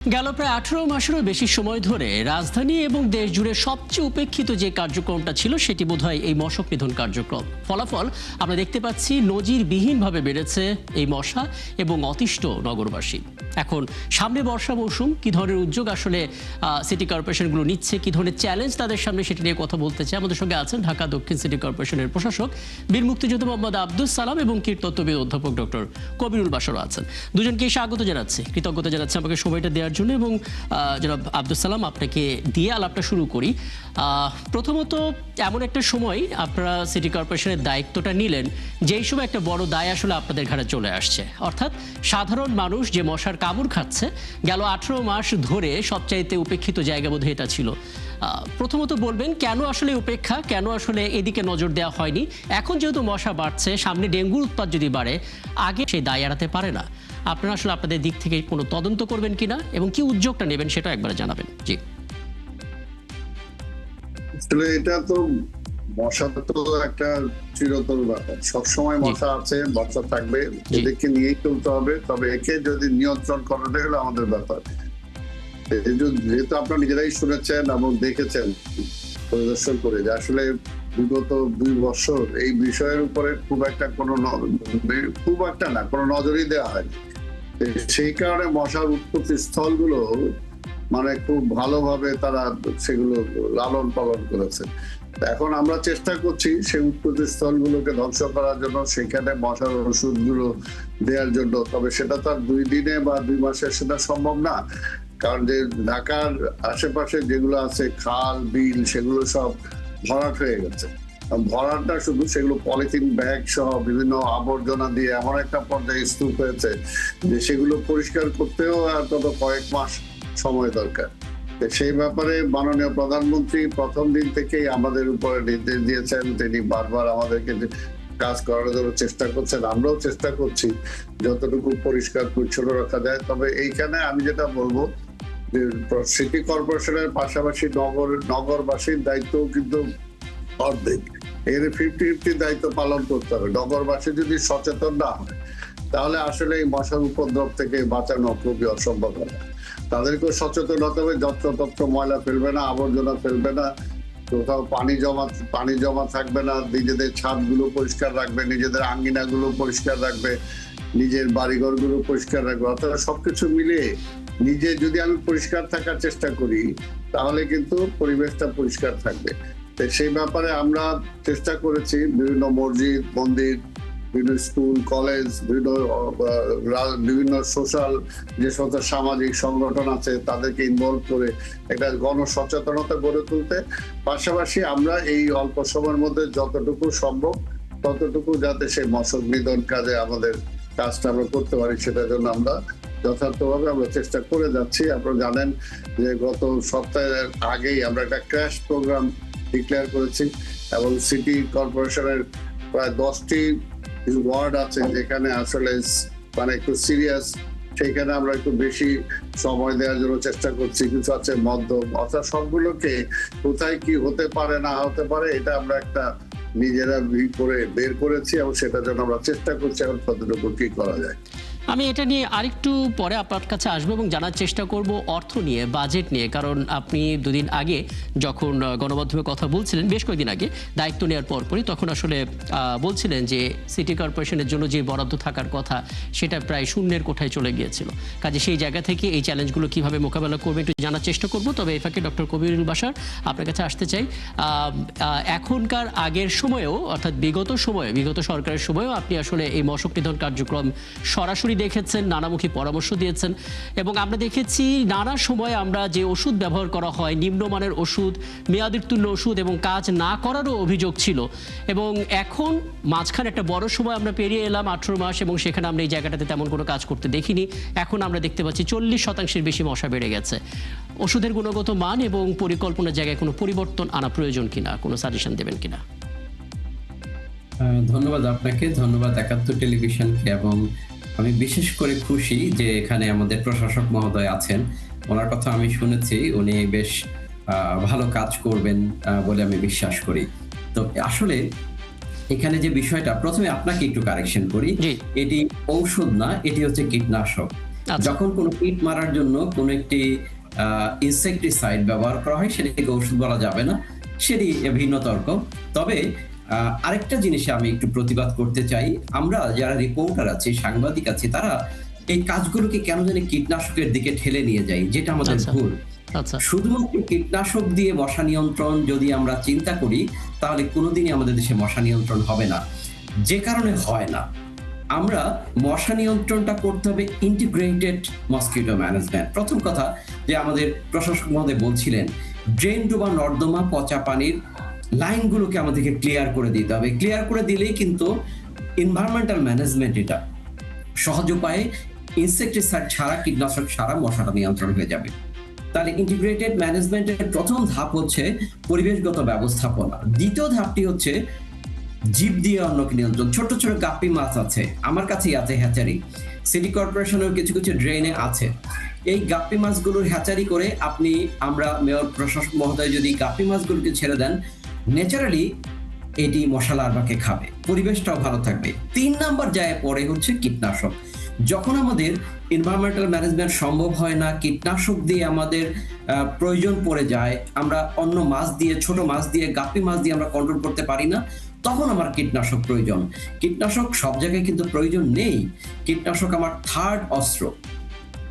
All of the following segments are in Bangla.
গেল প্রায় 18 মাসেরও বেশি সময় ধরে রাজধানী এবং দেশ জুড়ে সবচেয়ে উপেক্ষিত যে কার্যক্রমটা ছিল সেটি বোধহয় এই মশক নিধন কার্যক্রম। ফলাফল আমরা দেখতে পাচ্ছি নজিরবিহীনভাবে বেড়েছে এই মশা এবং অতিষ্ঠ নগরবাসী। এখন সামনে বর্ষা মৌসুম, কি ধরনের উদ্যোগ আসলে সিটি কর্পোরেশনগুলো নিচ্ছে, কি ধরনের চ্যালেঞ্জ তাদের সামনে, সেটি নিয়ে কথা বলতে চাই। আমাদের সঙ্গে আছেন ঢাকা দক্ষিণ সিটি কর্পোরেশনের প্রশাসক বীর মুক্তিযোদ্ধা মোহাম্মদ আব্দুস সালাম এবং কীটতত্ত্ববিদ অধ্যাপক ডক্টর কবিরুল বাশারও আছেন। দুজনকে স্বাগত জানাচ্ছি, কৃতজ্ঞতা জানাচ্ছি আমাকে সময়টা দেওয়ার জন্য। এবং জনাব আব্দুস সালাম, আপনাকে দিয়ে আলাপটা শুরু করি। প্রথমত, এমন একটা সময় আপনারা সিটি কর্পোরেশনের দায়িত্বটা নিলেন যেই সময় একটা বড় দায় আসলে আপনাদের ঘাড়ে চলে আসছে, অর্থাৎ সাধারণ মানুষ যে মশার কামড় খাচ্ছে গেল 18 মাস ধরে সবচাইতে উপেক্ষিত জায়গা বোধহয় এটা ছিল। প্রথমত বলবেন কেন আসলে উপেক্ষা, কেন আসলে এদিকে নজর দেওয়া হয়নি? এখন যেহেতু মশা বাড়ছে, সামনে ডেঙ্গুর উৎপাত যদি বাড়ে, আগে সেই দায় এড়াতে পারে না। আপনারা আসলে আপনাদের দিক থেকে কোনো তদন্ত করবেন কিনা এবং কি উদ্যোগটা নেবেন সেটা একবার জানাবেন। জি, আসলে এটা তো মশা তো একটা চিরতর ব্যাপার, সবসময় মশা আছে, মশা থাকবে, এদেরকে নিয়েই চলতে হবে। তবে একে যদি নিয়ন্ত্রণ করাটা হলো আমাদের ব্যাপার। যেহেতু আপনারা নিজেরাই শুনেছেন এবং দেখেছেন পরিদর্শন করে যে আসলে বিগত 2 বছর এই বিষয়ের উপরে খুব একটা কোনো নজরই দেওয়া হয়নি। সেই কারণে মশার উৎপত্তি স্থলগুলো মানে খুব ভালোভাবে তারা সেগুলো লালন পালন করেছে। এখন আমরা চেষ্টা করছি সেই উৎপত্তি স্থলগুলোকে ধ্বংস করার জন্য, সেখানে মশার ওষুধগুলো দেওয়ার জন্য। তবে সেটা তো আর 2 দিনে বা 2 মাসে সেটা সম্ভব না, কারণ যে ঢাকার আশেপাশে যেগুলো আছে খাল বিল সেগুলো সব ভরাট হয়ে গেছে। ভরাটটা শুধু সেগুলো পলিথিন ব্যাগ সহ বিভিন্ন আবর্জনা দিয়ে এমন একটা পর্যায়ে স্তূপ হয়েছে যে সেগুলো পরিষ্কার করতেও আর তত কয়েক মাস সময় দরকার। সেই ব্যাপারে মাননীয় প্রধানমন্ত্রী প্রথম দিন থেকেই আমাদের উপরে নির্দেশ দিয়েছেন। তিনি বারবার আমাদেরকে কাজ করার জন্য চেষ্টা করছেন, আমরাও চেষ্টা করছি যতটুকু পরিষ্কার পরিচ্ছন্ন রাখা যায়। তবে এইখানে আমি যেটা বলবো যে সিটি কর্পোরেশনের পাশাপাশি নগরবাসীর দায়িত্ব কিন্তু অর্ধেক, এর 50-50 দায়িত্ব পালন করতে হবে। নগরবাসী যদি সচেতন না হয় তাহলে আসলে এই মশার উপদ্রব থেকে বাঁচানো খুবই অসম্ভব হবে। তাদেরকেও সচেতন হতে হবে, যত্রতত্র ময়লা ফেলবে না, আবর্জনা ফেলবে না, কোথাও পানি জমা থাকবে না, নিজেদের ছাদগুলো পরিষ্কার রাখবে, নিজেদের আঙ্গিনাগুলো পরিষ্কার রাখবে, নিজের বাড়িঘরগুলো পরিষ্কার রাখবে। অর্থাৎ সবকিছু মিলিয়ে নিজে যদি আমি পরিষ্কার থাকার চেষ্টা করি তাহলে কিন্তু পরিবেশটা পরিষ্কার থাকবে। সেই ব্যাপারে আমরা চেষ্টা করেছি বিভিন্ন মসজিদ মন্দির, বিভিন্ন স্কুল কলেজ, বিভিন্ন সোশ্যাল যে সমস্ত সামাজিক সংগঠন আছে তাদেরকে ইনভলভ করে একটা গণসচেতনতা গড়ে তুলতে। পাশাপাশি আমরা এই অল্প সময়ের মধ্যে যতটুকু সম্ভব ততটুকু যাতে সেই মশক নিধন কাজে আমাদের কাজটা আমরা করতে পারি সেটার জন্য আমরা যথার্থভাবে আমরা চেষ্টা করে যাচ্ছি। আপনারা জানেন যে গত সপ্তাহের আগেই আমরা একটা ক্র্যাশ প্রোগ্রাম ডিক্লেয়ার করেছি এবং সিটি কর্পোরেশনের প্রায় 10টি ওয়ার্ড আছে যেখানে আসলে মানে একটু সিরিয়াস, সেখানে আমরা একটু বেশি সময় দেওয়ার জন্য চেষ্টা করছি। কিছু আছে মধ্যম, অর্থাৎ সবগুলোকে কোথায় কি হতে পারে না হতে পারে এটা আমরা একটা নিজেরা বের করেছি এবং সেটার জন্য আমরা চেষ্টা করছি এখন কতটুকু কি করা যায়। আমি এটা নিয়ে আরেকটু পরে আপনার কাছে আসবো এবং জানার চেষ্টা করব অর্থ নিয়ে, বাজেট নিয়ে। কারণ আপনি 2 দিন আগে যখন গণমাধ্যমে কথা বলছিলেন, বেশ কয়েকদিন আগে দায়িত্ব নেওয়ার পরপরই, তখন আসলে বলছিলেন যে সিটি কর্পোরেশনের জন্য যে বরাদ্দ থাকার কথা সেটা প্রায় শূন্যের কোঠায় চলে গিয়েছিল। কাজে সেই জায়গা থেকে এই চ্যালেঞ্জগুলো কিভাবে মোকাবেলা করবে একটু জানার চেষ্টা করব। তবে এই ফাঁকে ডক্টর কবিরুল বাশার আপনার কাছে আসতে চাই। এখনকার আগের সময়েও, অর্থাৎ বিগত সরকারের সময়েও আপনি আসলে এই মশক নিধন কার্যক্রম সরাসরি দেখেছেন, নানামুখী পরামর্শ দিয়েছেন এবং আমরা দেখেছি নানা সময় আমরা যে ওষুধ ব্যবহার করা হয়, নিম্নমানের ওষুধ, মেয়াদোত্তীর্ণ ওষুধ এবং কাজ না করারও অভিযোগ ছিল। এবং এখন মাঝখানে একটা বড় সময় আমরা পেরিয়ে এলাম 18 মাস এবং সেখানে আমরা এই জায়গাটাতে তেমন কোনো কাজ করতে দেখিনি। এখন আমরা দেখতে পাচ্ছি 40% বেশি মশা বেড়ে গেছে। ওষুধের গুণগত মান এবং পরিকল্পনার জায়গায় কোনো পরিবর্তন আনা প্রয়োজন কিনা, কোনো সাজেশন দেবেন কিনা? ধন্যবাদ আপনাকে, ধন্যবাদ 71 টেলিভিশনকে। এবং আমি বিশেষ করে খুশি যে এখানে আমাদের প্রশাসক মহোদয় আছেন। ওনার কথা আমি শুনেছি, উনি বেশ ভালো কাজ করবেন বলে আমি বিশ্বাস করি। তো আসলে এখানে যে বিষয়টা, প্রথমে আপনাকে একটু কারেকশন করি, এটি ঔষধ না, এটি হচ্ছে কীটনাশক। আচ্ছা। যখন কোনো কীট মারার জন্য কোনো একটি ইনসেকটিসাইড ব্যবহার করা হয়, সেটাকে ওষুধ বলা যাবে না, সেটি ভিন্ন তর্ক। তবে আরেকটা জিনিসে আমি একটু প্রতিবাদ করতে চাই। আমরা যারা রিপোর্টার আছি, সাংবাদিক আছি, তারা এই কাজগুলোকে কেন জানি কীটনাশকের দিকে ঠেলে নিয়ে যাই, যেটা আমাদের আচ্ছা। ভুল। আচ্ছা। শুধুমাত্র কীটনাশক দিয়ে মশা নিয়ন্ত্রণ যদি আমরা চিন্তা করি, তাহলে কোনোদিনই আমাদের দেশে মশা নিয়ন্ত্রণ হবে না। যে কারণে হয় না, আমরা মশা নিয়ন্ত্রণটা করতে হবে ইন্টিগ্রেটেড মসকিটো ম্যানেজমেন্ট। প্রথম কথা যে আমাদের প্রশাসক মহোদয় বলছিলেন, ড্রেন বা নর্দমা পচা পানির লাইনগুলোকে আমাদেরকে ক্লিয়ার করে দিতে হবে। ক্লিয়ার করে দিলেই কিন্তু এনভায়রনমেন্টাল ম্যানেজমেন্ট এটা সহজ উপায়ে ইনসেকটিসাইড ছাড়া, কীটনাশক ছাড়া মশাটা নিয়ন্ত্রণ হয়ে যাবে। তাহলে ইন্টিগ্রেটেড ম্যানেজমেন্টের প্রথম ধাপ হচ্ছে পরিবেশগত ব্যবস্থাপনা। দ্বিতীয় ধাপটি হচ্ছে জীব দিয়ে অন্যকে নিয়ন্ত্রণ। ছোট ছোট গাপ্পি মাছ আছে, আমার কাছেই আছে হ্যাচারি, সিটি কর্পোরেশনের কিছু কিছু ড্রেনে আছে। এই গাপ্পি মাছগুলোর হ্যাচারি করে আমরা মেয়র প্রশাসক মহোদয় যদি গাপ্পি মাছগুলোকে ছেড়ে দেন, ন্যাচারালি এটি মশা লার্ভাকে খাবে, পরিবেশটাও ভালো থাকবে। 3 নাম্বার জায়গায় পরে হচ্ছে কীটনাশক। যখন আমাদের এনভায়রনমেন্টাল ম্যানেজমেন্ট সম্ভব হয় না, কীটনাশক দিয়ে আমাদের প্রয়োজন পড়ে যায়, আমরা অন্য মাছ দিয়ে, ছোট মাছ দিয়ে, গাপ্পি মাছ দিয়ে আমরা কন্ট্রোল করতে পারি না, তখন আমার কীটনাশক প্রয়োজন। কীটনাশক সব জায়গায় কিন্তু প্রয়োজন নেই। কীটনাশক আমার থার্ড অস্ত্র।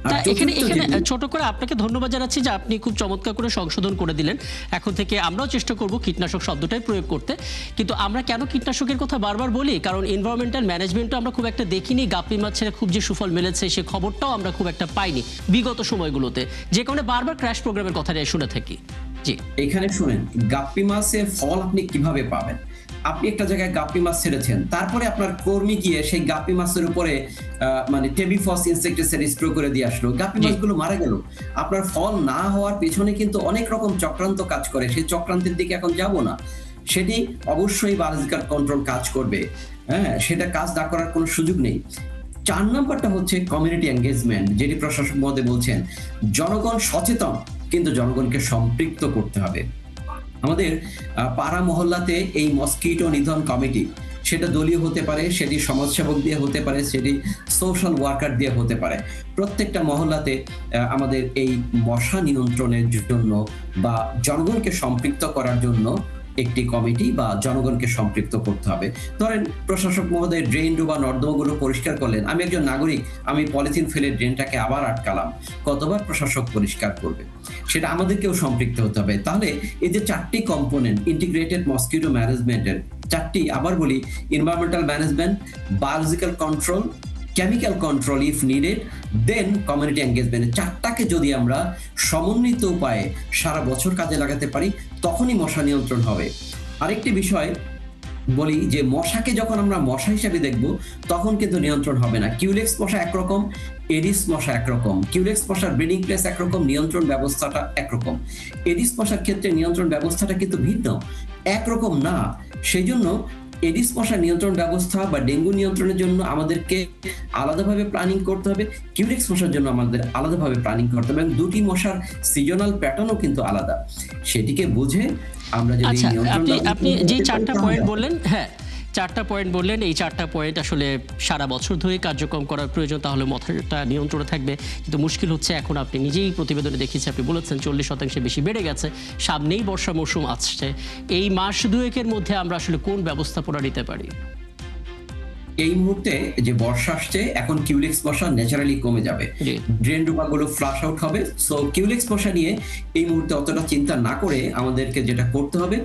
আর এখানে চতুর্থ এখানে ছোট করে আপনাকে ধন্যবাদ জানাচ্ছি যে আপনি খুব চমৎকার করে সংশোধন করে দিলেন। এখন থেকে আমরাও চেষ্টা করব কীটনাশক শব্দটাই প্রয়োগ করতে। কিন্তু আমরা কেন কীটনাশকের কথা বারবার বলি, কারণ এনভায়রনমেন্টাল ম্যানেজমেন্টও আমরা খুব একটা দেখিনি। গাপ্পি মাছের খুব যে সুফল মিলেছে সে খবরটাও আমরা খুব একটা পাইনি বিগত সময়গুলোতে, যে কারণে বারবার ক্র্যাশ প্রোগ্রামের কথা শুনে থাকি। জি, এখানে শুনেন, গাপ্পি মাছের ফল আপনি কিভাবে পাবেন? আপনি একটা জায়গায় গাপ্পি মাছ ছেড়েছেন, তারপরে আপনার কর্মী গিয়ে সেই গাপ্পি মাছের উপরে মানে টেবিফস ইনসেক্টিসাইড স্প্রে করে দিয়ে আসলো, গাপ্পি মাছগুলো মারা গেল। আপনার ফল না হওয়ার পেছনে কিন্তু অনেক রকম চক্রান্ত কাজ করে। সেই চক্রান্তের দিকে এখন যাব না, সেটি অবশ্যই বায়োলজিক্যাল কন্ট্রোল কাজ করবে। হ্যাঁ, সেটা কাজ না করার কোনো সুযোগ নেই। 4 নাম্বারটা হচ্ছে কমিউনিটি এঙ্গেজমেন্ট, যেটি প্রশাসক মহোদয় বলছেন। জনগণ সচেতন, কিন্তু জনগণকে সম্পৃক্ত করতে হবে। আমাদের পাড়া মহল্লাতে এই মসকিটো নিধন কমিটি, সেটা দলীয় হতে পারে, সেটি সমাজসেবক দিয়ে হতে পারে, সেটি সোশ্যাল ওয়ার্কার দিয়ে হতে পারে। প্রত্যেকটা মহল্লাতে আমাদের এই মশা নিয়ন্ত্রণের জন্য বা জনগণকে সম্পৃক্ত করার জন্য একটি কমিটি বা জনগণকে সম্পৃক্ত করতে হবে। ধরেন প্রশাসক মহোদয় ড্রেন বা নর্দমাগুলো পরিষ্কার করলেন, আমি একজন নাগরিক, আমি পলিথিন ফেলে ড্রেনটাকে আবার আটকালাম, কতবার প্রশাসক পরিষ্কার করবে? সেটা আমাদেরকেও সম্পৃক্ত হতে হবে। তাহলে এই যে 4টি কম্পোনেন্ট ইন্টিগ্রেটেড মসকিটো ম্যানেজমেন্টের, 4টি, আবার বলি, environmental management, biological control, chemical control if needed, then community engagement, 4টাকে যদি আমরা সমন্বিত উপায়ে সারা বছর কাজে লাগাতে পারি, তখনই মশা নিয়ন্ত্রণ হবে। আরেকটি বিষয় বলি যে মশাকে যখন আমরা মশা হিসেবে দেখব, তখন কিন্তু নিয়ন্ত্রণ হবে না। কিউলেক্স মশা একরকম, এডিস মশা একরকম। কিউলেক্স মশার ব্রিডিং প্লেস একরকম, নিয়ন্ত্রণ ব্যবস্থাটা একরকম। এডিস মশার ক্ষেত্রে নিয়ন্ত্রণ ব্যবস্থাটা কিন্তু ভিন্ন, একরকম না। সেই জন্য এডিস মশা নিয়ন্ত্রণ ব্যবস্থা বা ডেঙ্গু নিয়ন্ত্রণের জন্য আমাদেরকে আলাদাভাবে প্ল্যানিং করতে হবে, কিউলেক্স মশার জন্য আমাদের আলাদাভাবে প্ল্যানিং করতে হবে, এবং দুটি মশার সিজনাল প্যাটার্নও কিন্তু আলাদা। সেটিকে বুঝে আমরা যদি আচ্ছা, নিয়ন্ত্রণ আপনি যে 4টা পয়েন্ট বললেন, হ্যাঁ 4টা পয়েন্ট বললেন, এই 4টা পয়েন্ট আসলে সারা বছর ধরে কার্যক্রম করার প্রয়োজন, তাহলে মশাটা নিয়ন্ত্রণে থাকবে। কিন্তু মুশকিল হচ্ছে, এখন আপনি নিজেই প্রতিবেদনে দেখিয়েছে, আপনি বলেছেন 40% বেশি বেড়ে গেছে, সামনেই বর্ষা মৌসুম আসছে। এই মাস দুয়েকের মধ্যে আমরা আসলে কোন ব্যবস্থাপনা নিতে পারি? এই মুহূর্তে যে বর্ষা আসছে, এখন কিউলেক্স মশা ন্যাচারালি কমে যাবে, ড্রেন ডুবাগুলো ফ্লাশ আউট হবে। সো কিউলেক্স মশা নিয়ে এই মুহূর্তে অতটা চিন্তা না করে আমাদেরকে যেটা করতে হবে,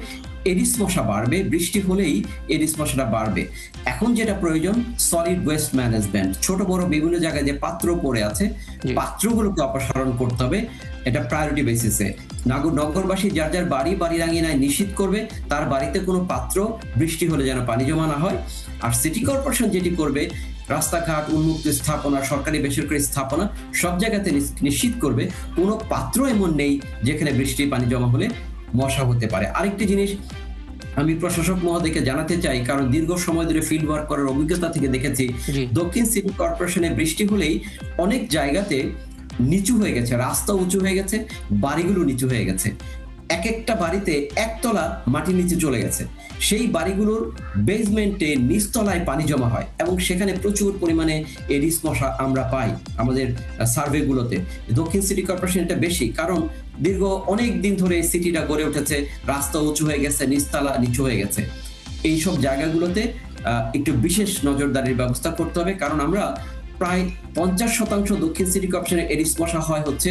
এডিস মশা বাড়বে, বৃষ্টি হলেই এডিস মশাটা বাড়বে। এখন যেটা প্রয়োজন, সলিড ওয়েস্ট ম্যানেজমেন্ট। ছোট বড় বিভিন্ন জায়গায় যে পাত্র পড়ে আছে, পাত্রগুলোকে অপসারণ করতে হবে, এটা প্রায়োরিটি বেসিসে। নগরবাসী যার যার বাড়ি রাঙিনায় নিশ্চিত করবে তার বাড়িতে কোনো পাত্র বৃষ্টি হলে যেন পানি জমা না হয়। আর সিটি কর্পোরেশন যেটি করবে, রাস্তাঘাট, উন্মুক্ত স্থাপনা, সরকারি বেসরকারি স্থাপনা, সব জায়গাতে নিশ্চিত করবে কোনো পাত্র এমন নেই যেখানে বৃষ্টির পানি জমা হলে মশা হতে পারে। আরেকটি জিনিস আমি প্রশাসক মহোদয়কে জানাতে চাই, কারণ দীর্ঘ সময় ধরে ফিল্ড ওয়ার্ক করার অভিজ্ঞতা থেকে দেখেছি, দক্ষিণ সিটি কর্পোরেশনে বৃষ্টি হলেই অনেক জায়গাতে নিচু হয়ে গেছে, রাস্তা উঁচু হয়ে গেছে, বাড়িগুলো নিচু হয়ে গেছে। এক একটা বাড়িতে একতলা মাটির নিচে চলে গেছে। সেই বাড়িগুলোর বেসমেন্টে নিচতলায় পানি জমা হয় এবং সেখানে প্রচুর পরিমাণে এডিস মশা আমরা পাই আমাদের সার্ভেগুলোতে। দক্ষিণ সিটি কর্পোরেশন এটা বেশি, কারণ দীর্ঘ অনেক দিন ধরে সিটিটা গড়ে উঠেছে, রাস্তা উঁচু হয়ে গেছে, নিচতলা নিচু হয়ে গেছে। এইসব জায়গাগুলোতে একটু বিশেষ নজরদারির ব্যবস্থা করতে হবে, কারণ আমরা প্রায় 50% দক্ষিণ সিটি কর্পোরেশনের এডিস মশা হয় হচ্ছে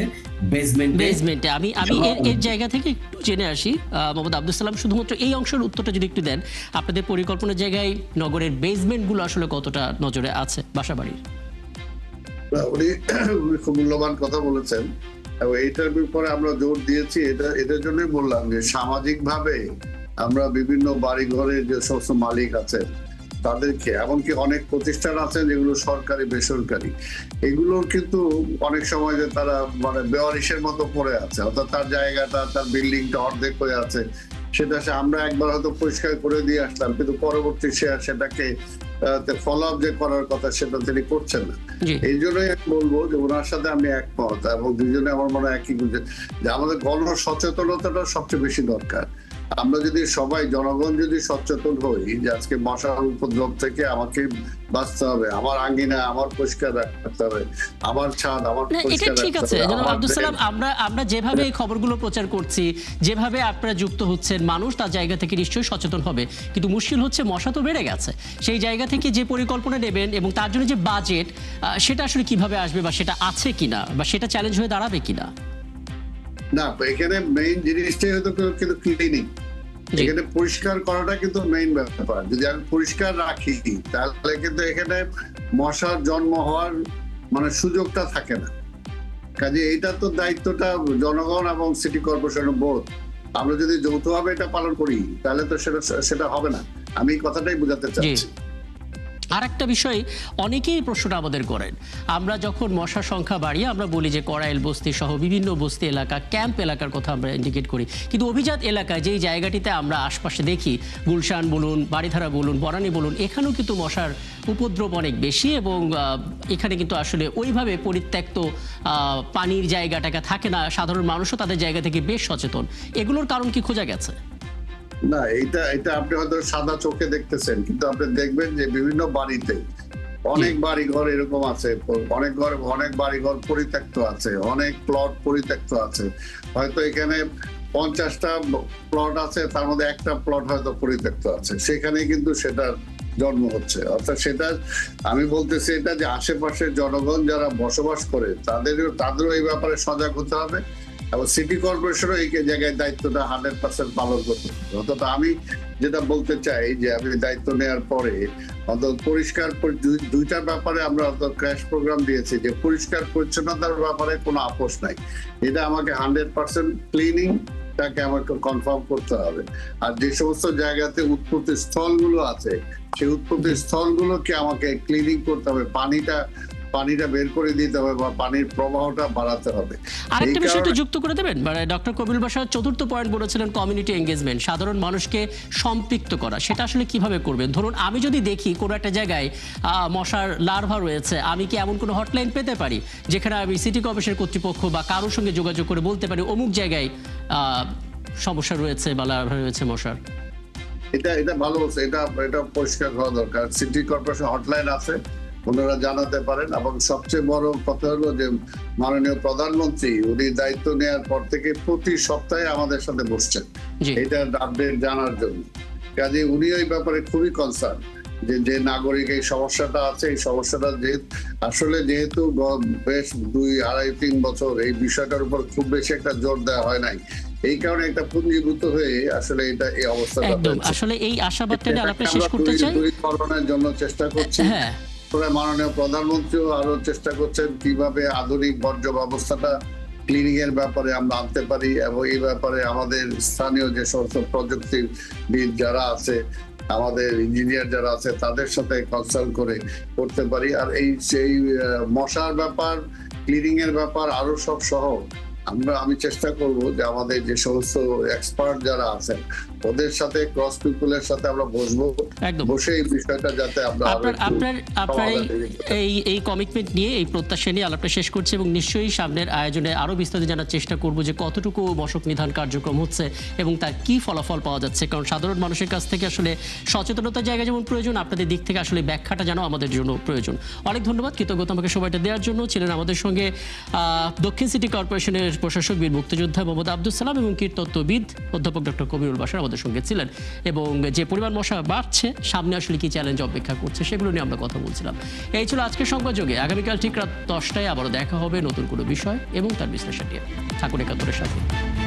বেসমেন্টে। আমি এর জায়গা থেকে একটু জেনে আসি মোহাম্মদ আব্দুল সালাম, শুধুমাত্র এই অংশের উত্তরটা যদি একটু দেন, আপনাদের পরিকল্পনার জায়গায় নগরের বেসমেন্টগুলো আসলে কতটা নজরে আছে বাসাবাড়ির? উনি খুব মূল্যবান কথা বলেছেন এবং এইটার ব্যাপারে আমরা জোর দিয়েছি। এটার জন্যই বললাম যে সামাজিকভাবে আমরা বিভিন্ন বাড়ি ঘরে যে সমস্ত মালিক আছেন তাদেরকে, এমনকি অনেক প্রতিষ্ঠান আছে যেগুলো সরকারি বেসরকারি, এগুলো কিন্তু অনেক সময় যে তারা মানে বেওয়ারিশের মতো পড়ে আছে, অর্থাৎ তার জায়গাটা, তার বিল্ডিংটা অর্ধেক হয়ে আছে, সেটা আমরা একবার হয়তো পরিষ্কার করে দিয়ে আসলাম, কিন্তু পরবর্তী সেটাকে ফলো আপ যে করার কথা সেটা তিনি করছেন না। এই জন্যই আমি বলবো যে ওনার সাথে আমি একমত এবং দুজনে আমার মনে হয় একই, যে আমাদের গণ সচেতনতাটা সবচেয়ে বেশি দরকার। আমরা যদি সবাই জনগণ যদি সচেতন হই যে আজকে মশার উপদ্রব থেকে আমাকে বাঁচতে হবে, আমার আঙ্গিনা আমার পরিষ্কার রাখতে হবে, আমার ছাদ আমার পরিষ্কার ঠিক আছে জনাব আব্দুল সালাম, আমরা যেভাবে এই খবরগুলো প্রচার করছি, যেভাবে আপনারা যুক্ত হচ্ছেন, মানুষ তার জায়গা থেকে নিশ্চয়ই সচেতন হবে, কিন্তু মুশকিল হচ্ছে মশা তো বেড়ে গেছে। সেই জায়গা থেকে যে পরিকল্পনা নেবেন এবং তার জন্য যে বাজেট, সেটা আসলে কিভাবে আসবে, বা সেটা আছে কিনা, বা সেটা চ্যালেঞ্জ হয়ে দাঁড়াবে কিনা? না, এখানে মেইন জিনিসটাই হয়তো কিন্তু ক্লিনিং, এখানে পরিষ্কার করাটা কিন্তু মেইন ব্যাপার। যদি আমি পরিষ্কার রাখি তাহলে কিন্তু এখানে মশার জন্ম হওয়ার মানে সুযোগটা থাকে না। কাজে এইটা তো দায়িত্বটা জনগণ এবং সিটি কর্পোরেশনের বোধ। আমরা যদি যৌথভাবে এটা পালন করি তাহলে তো সেটা হবে না। আমি এই কথাটাই বোঝাতে চাচ্ছি। আর একটা বিষয়, অনেকেই প্রশ্নটা আমাদের করেন, আমরা যখন মশার সংখ্যা বাড়িয়ে আমরা বলি যে করাইল বস্তি সহ বিভিন্ন বস্তি এলাকা, ক্যাম্প এলাকার কথা আমরা ইন্ডিকেট করি, কিন্তু অভিজাত এলাকায় যেই জায়গাটিতে আমরা আশপাশে দেখি, গুলশান বলুন, বাড়িধারা বলুন, বনানী বলুন, এখানেও কিন্তু মশার উপদ্রব অনেক বেশি এবং এখানে কিন্তু আসলে ওইভাবে পরিত্যক্ত পানির জায়গাটাকে থাকে না। সাধারণ মানুষও তাদের জায়গা থেকে বেশ সচেতন। এগুলোর কারণ কি খোঁজা গেছে? না, এটা আপনি হয়তো সাদা চোখে দেখতেছেন, কিন্তু আপনি দেখবেন যে বিভিন্ন বাড়িতে অনেক বাড়ি ঘর এরকম আছে, অনেক বাড়ি ঘর পরিত্যক্ত আছে, অনেক প্লট পরিত্যক্ত আছে। হয়তো এখানে 50টা প্লট আছে, তার মধ্যে একটা প্লট হয়তো পরিত্যক্ত আছে, সেখানে কিন্তু সেটার জন্ম হচ্ছে। অর্থাৎ সেটা আমি বলতেছি এটা যে আশেপাশের জনগণ যারা বসবাস করে তাদেরও এই ব্যাপারে সজাগ হতে হবে এবং সিটি কর্পোরেশনও এই জায়গায় দায়িত্বটা 100% পালন করতে হবে। অর্থাৎ আমি যেটা বলতে চাই যে আমি দায়িত্ব নেওয়ার পরে অন্তত পরিষ্কার দুইটা ব্যাপারে আমরা ক্র্যাশ প্রোগ্রাম দিয়েছি, যে পরিষ্কার পরিচ্ছন্নতার ব্যাপারে কোনো আপোষ নাই, এটা আমাকে 100% ক্লিনিং টাকে আমাকে কনফার্ম করতে হবে। আর যে সমস্ত জায়গাতে উৎপত্তি স্থলগুলো আছে সেই উৎপত্তি স্থলগুলোকে আমাকে ক্লিনিং করতে হবে, পানিটা বের করে দিতে হবে বা পানির প্রবাহটা বাড়াতে হবে। আরেকটা বিষয় যুক্ত করে দেবেন, মানে ডক্টর কবির বাশার চতুর্থ পয়েন্ট বলেছিলেন কমিউনিটি এঙ্গেজমেন্ট, সাধারণ মানুষকে সম্পৃক্ত করা। সেটা আসলে কিভাবে করবেন? ধরুন আমি যদি দেখি কোনো একটা জায়গায় মশার লার্ভা রয়েছে, আমি কি এমন কোনো হটলাইন পেতে পারি যেখানে আমি সিটি কর্পোরেশন কর্তৃপক্ষ বা কারোর সঙ্গে যোগাযোগ করে বলতে পারি অমুক জায়গায় সমস্যা রয়েছে বা লার্ভা রয়েছে মশার? এটা ভালো, এটা পরিষ্কার হওয়া দরকার। সিটি কর্পোরেশন হটলাইন আছে, ওনারা জানাতে পারেন। এবং সবচেয়ে বড় কথা হলো যে মাননীয় প্রধানমন্ত্রী উনি দায়িত্ব নেওয়ার পর থেকে প্রতি সপ্তাহে আমাদের সাথে বসছেন এটার আপডেট জানার জন্য। কাজে উনি এই ব্যাপারে খুবই কনসার্ন যে নাগরিক এই সমস্যাটা আছে, এই সমস্যাটা যেহেতু বেশ 2-2.5-3 বছর এই বিষয়টার উপর খুব বেশি একটা জোর দেওয়া হয় নাই, এই কারণে একটা পুঞ্জীভূত হয়ে আসলে এটা এই অবস্থাটা একদম। আসলে এই আশাবাদটা আমরা শেষ করতে চাই, দূরীকরণের জন্য চেষ্টা করছি। মাননীয় প্রধানমন্ত্রীও আরো চেষ্টা করছেন কিভাবে আধুনিক বর্জ্য ব্যবস্থাটা ক্লিনিং এর ব্যাপারে আমরা আনতে পারি এবং এই ব্যাপারে আমাদের স্থানীয় যে সমস্ত প্রযুক্তিবিদ যারা আছে, আমাদের ইঞ্জিনিয়ার যারা আছে তাদের সাথে কনসাল্ট করে করতে পারি। আর সেই মশার ব্যাপার, ক্লিনিং এর ব্যাপার আরো সব সহ আমি চেষ্টা করব যে আমাদের যে সমস্ত এক্সপার্ট যারা আছেন ওদের সাথে ক্রস পিপলের সাথে আমরা বসবো, একদম। বসে এই বিষয়টা যাতে আমরা আরো আপনার একটু আপনার আপনার এই- সমাধানে যেতে পারি। এই কমিটমেন্ট নিয়ে, এই প্রত্যাশা নিয়ে আলাপটা শেষ করছি এবং নিশ্চয়ই সামনের আয়োজনে আরো বিস্তারিত জানার চেষ্টা করব যে কতটুকু মশক নিধন কার্যক্রম হচ্ছে এবং তার কি ফলাফল পাওয়া যাচ্ছে। কারণ সাধারণ মানুষের কাছ থেকে আসলে সচেতনতার জায়গা যেমন প্রয়োজন, আপনাদের দিক থেকে আসলে ব্যাখ্যাটা যেন আমাদের জন্য প্রয়োজন। অনেক ধন্যবাদ, কৃতজ্ঞতা আমাকে সময়টা দেওয়ার জন্য। ছিলেন আমাদের সঙ্গে দক্ষিণ সিটি কর্পোরেশনের প্রশাসক বীর মুক্তিযোদ্ধা মোহাম্মদ আব্দুল সালাম এবং কীটতত্ত্ববিদ অধ্যাপক ডক্টর কবিরুল বাশার আমাদের সঙ্গে ছিলেন। এবং যে পরিমাণ মশা বাড়ছে, সামনে আসলে কি চ্যালেঞ্জ অপেক্ষা করছে সেগুলো নিয়ে আমরা কথা বলছিলাম। এই ছিল আজকের সংবাদযোগে। আগামীকাল ঠিক রাত 10টায় আবারও দেখা হবে নতুন কোনো বিষয় এবং তার বিশ্লেষণ নিয়ে। থাকুন একাত্তরের সাথে।